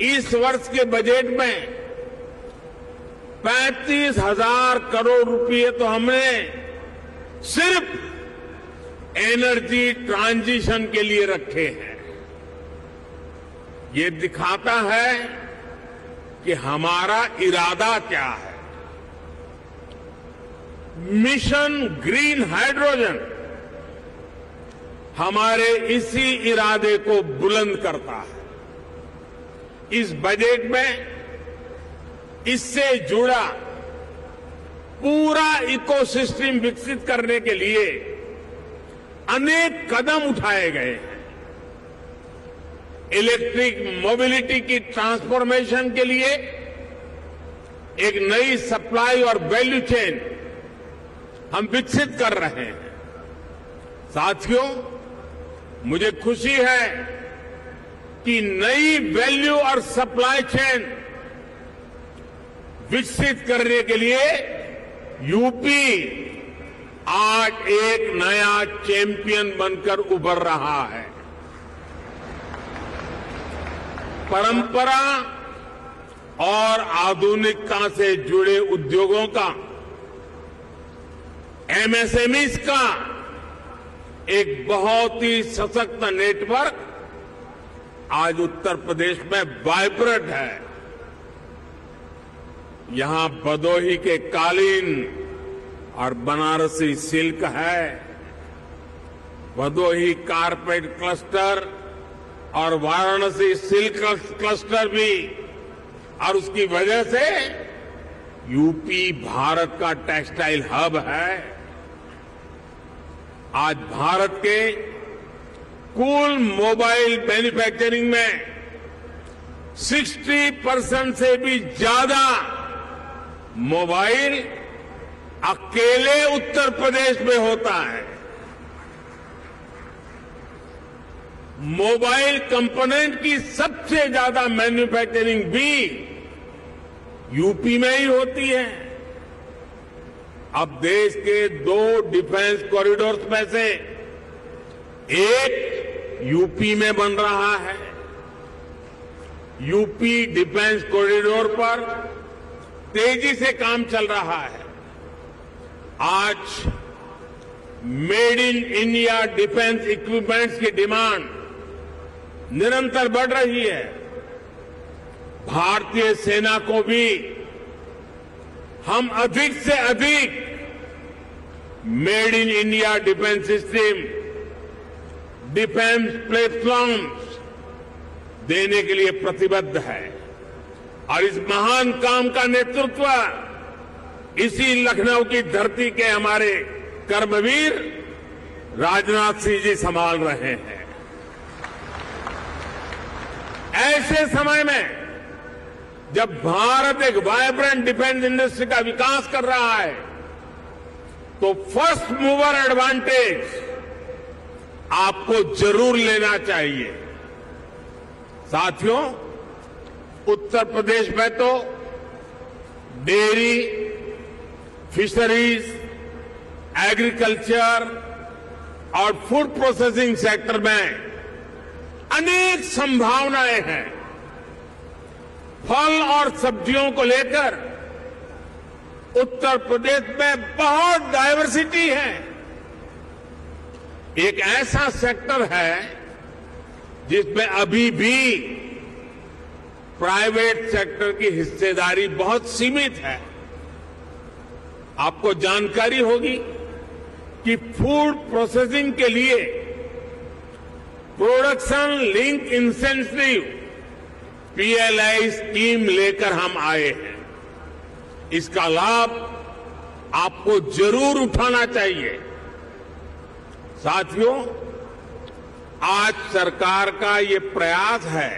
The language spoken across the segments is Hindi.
इस वर्ष के बजट में 35,000 करोड़ रुपए तो हमने सिर्फ एनर्जी ट्रांजिशन के लिए रखे हैं। ये दिखाता है कि हमारा इरादा क्या है। मिशन ग्रीन हाइड्रोजन हमारे इसी इरादे को बुलंद करता है। इस बजट में इससे जुड़ा पूरा इकोसिस्टम विकसित करने के लिए अनेक कदम उठाए गए हैं। इलेक्ट्रिक मोबिलिटी की ट्रांसफॉर्मेशन के लिए एक नई सप्लाई और वैल्यू चेन हम विकसित कर रहे हैं। साथियों, मुझे खुशी है कि नई वैल्यू और सप्लाई चेन विकसित करने के लिए यूपी आज एक नया चैंपियन बनकर उभर रहा है। परंपरा और आधुनिकता से जुड़े उद्योगों का, एमएसएमईज का एक बहुत ही सशक्त नेटवर्क आज उत्तर प्रदेश में वाइब्रेंट है। यहां भदोही के कालीन और बनारसी सिल्क है, भदोही कारपेट क्लस्टर और वाराणसी सिल्क क्लस्टर भी, और उसकी वजह से यूपी भारत का टेक्सटाइल हब है। आज भारत के कुल मोबाइल मैन्युफैक्चरिंग में 60% से भी ज्यादा मोबाइल अकेले उत्तर प्रदेश में होता है। मोबाइल कंपोनेंट की सबसे ज्यादा मैन्युफैक्चरिंग भी यूपी में ही होती है। अब देश के 2 डिफेंस कॉरिडोर्स में से एक यूपी में बन रहा है। यूपी डिफेंस कॉरिडोर पर तेजी से काम चल रहा है। आज made in India defence equipments की डिमांड निरंतर बढ़ रही है। भारतीय सेना को भी हम अधिक से अधिक made in India defence system, defence platforms देने के लिए प्रतिबद्ध है। और इस महान काम का नेतृत्व इसी लखनऊ की धरती के हमारे कर्मवीर राजनाथ सिंह जी संभाल रहे हैं। ऐसे समय में जब भारत एक वाइब्रेंट डिफेंस इंडस्ट्री का विकास कर रहा है, तो फर्स्ट मूवर एडवांटेज आपको जरूर लेना चाहिए। साथियों, उत्तर प्रदेश में तो डेयरी, फिशरीज, एग्रीकल्चर और फूड प्रोसेसिंग सेक्टर में अनेक संभावनाएं हैं। फल और सब्जियों को लेकर उत्तर प्रदेश में बहुत डायवर्सिटी है। एक ऐसा सेक्टर है जिसमें अभी भी प्राइवेट सेक्टर की हिस्सेदारी बहुत सीमित है। आपको जानकारी होगी कि फूड प्रोसेसिंग के लिए production link incentive PLI scheme लेकर हम आए हैं। इसका लाभ आपको जरूर उठाना चाहिए। साथियों, आज सरकार का ये प्रयास है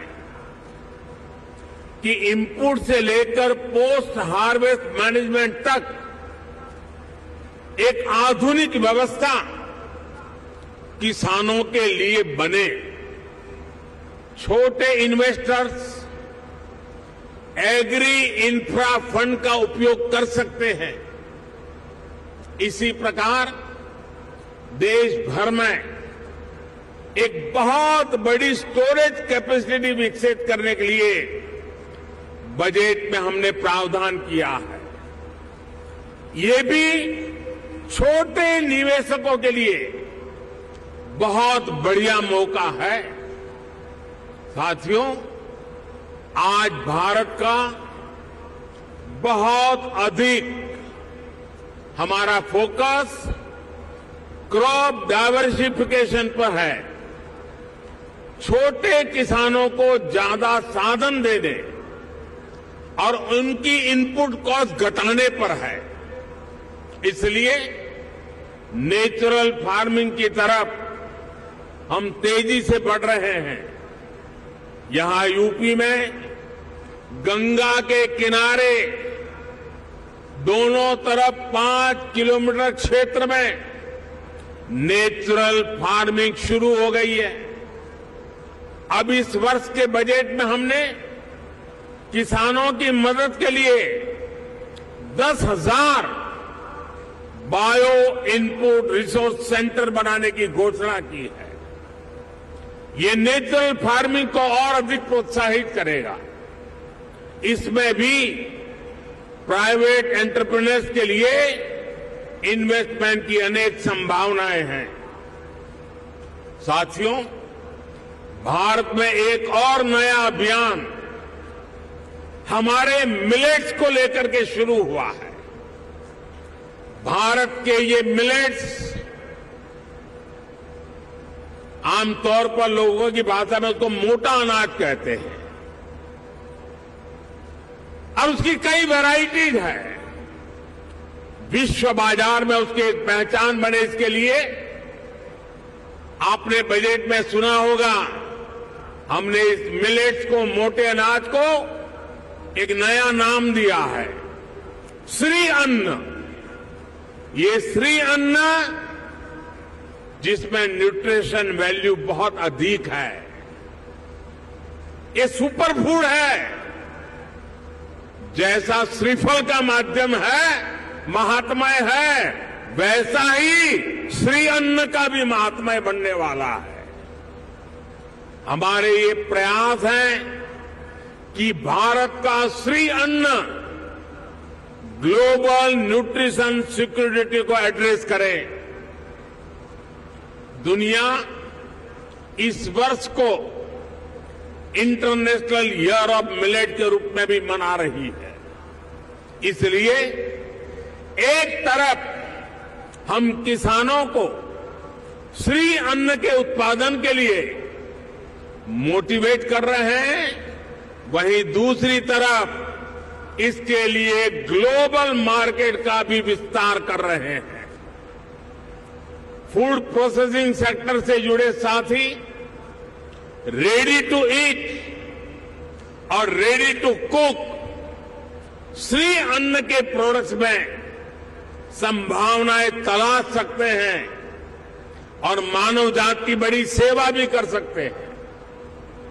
कि इनपुट से लेकर पोस्ट हार्वेस्ट मैनेजमेंट तक एक आधुनिक व्यवस्था किसानों के लिए बने। छोटे इन्वेस्टर्स एग्री इंफ्रा फंड का उपयोग कर सकते हैं। इसी प्रकार देश भर में एक बहुत बड़ी स्टोरेज कैपेसिटी विकसित करने के लिए बजट में हमने प्रावधान किया है। ये भी छोटे निवेशकों के लिए बहुत बढ़िया मौका है। साथियों, आज भारत का बहुत अधिक हमारा फोकस क्रॉप डाइवर्सिफिकेशन पर है। छोटे किसानों को ज्यादा साधन देने और उनकी इनपुट कॉस्ट घटाने पर है। इसलिए नेचुरल फार्मिंग की तरफ हम तेजी से बढ़ रहे हैं। यहां यूपी में गंगा के किनारे दोनों तरफ 5 किलोमीटर क्षेत्र में नेचुरल फार्मिंग शुरू हो गई है। अब इस वर्ष के बजट में हमने किसानों की मदद के लिए 10,000 बायो इनपुट रिसोर्स सेंटर बनाने की घोषणा की है। ये नेचुरल फार्मिंग को और अधिक प्रोत्साहित करेगा। इसमें भी प्राइवेट एंटरप्रेन्योर्स के लिए इन्वेस्टमेंट की अनेक संभावनाएं हैं। साथियों, भारत में एक और नया अभियान हमारे मिलेट्स को लेकर के शुरू हुआ है। भारत के ये मिलेट्स आमतौर पर लोगों की भाषा में उसको मोटा अनाज कहते हैं और उसकी कई वैरायटीज है। विश्व बाजार में उसकी एक पहचान बने, इसके लिए आपने बजट में सुना होगा, हमने इस मिलेट्स को, मोटे अनाज को एक नया नाम दिया है, श्री अन्न। ये श्री अन्न जिसमें न्यूट्रिशन वैल्यू बहुत अधिक है, ये सुपर फूड है। जैसा श्रीफल का माध्यम है, महात्मय है, वैसा ही श्री अन्न का भी महात्मय बनने वाला है। हमारे ये प्रयास है कि भारत का श्री अन्न ग्लोबल न्यूट्रिशन सिक्योरिटी को एड्रेस करे। दुनिया इस वर्ष को इंटरनेशनल ईयर ऑफ मिलेट के रूप में भी मना रही है। इसलिए एक तरफ हम किसानों को श्री अन्न के उत्पादन के लिए मोटिवेट कर रहे हैं, वहीं दूसरी तरफ इसके लिए ग्लोबल मार्केट का भी विस्तार कर रहे हैं। फूड प्रोसेसिंग सेक्टर से जुड़े साथी रेडी टू ईट और रेडी टू कुक श्री अन्न के प्रोडक्ट्स में संभावनाएं तलाश सकते हैं और मानव जाति की बड़ी सेवा भी कर सकते हैं।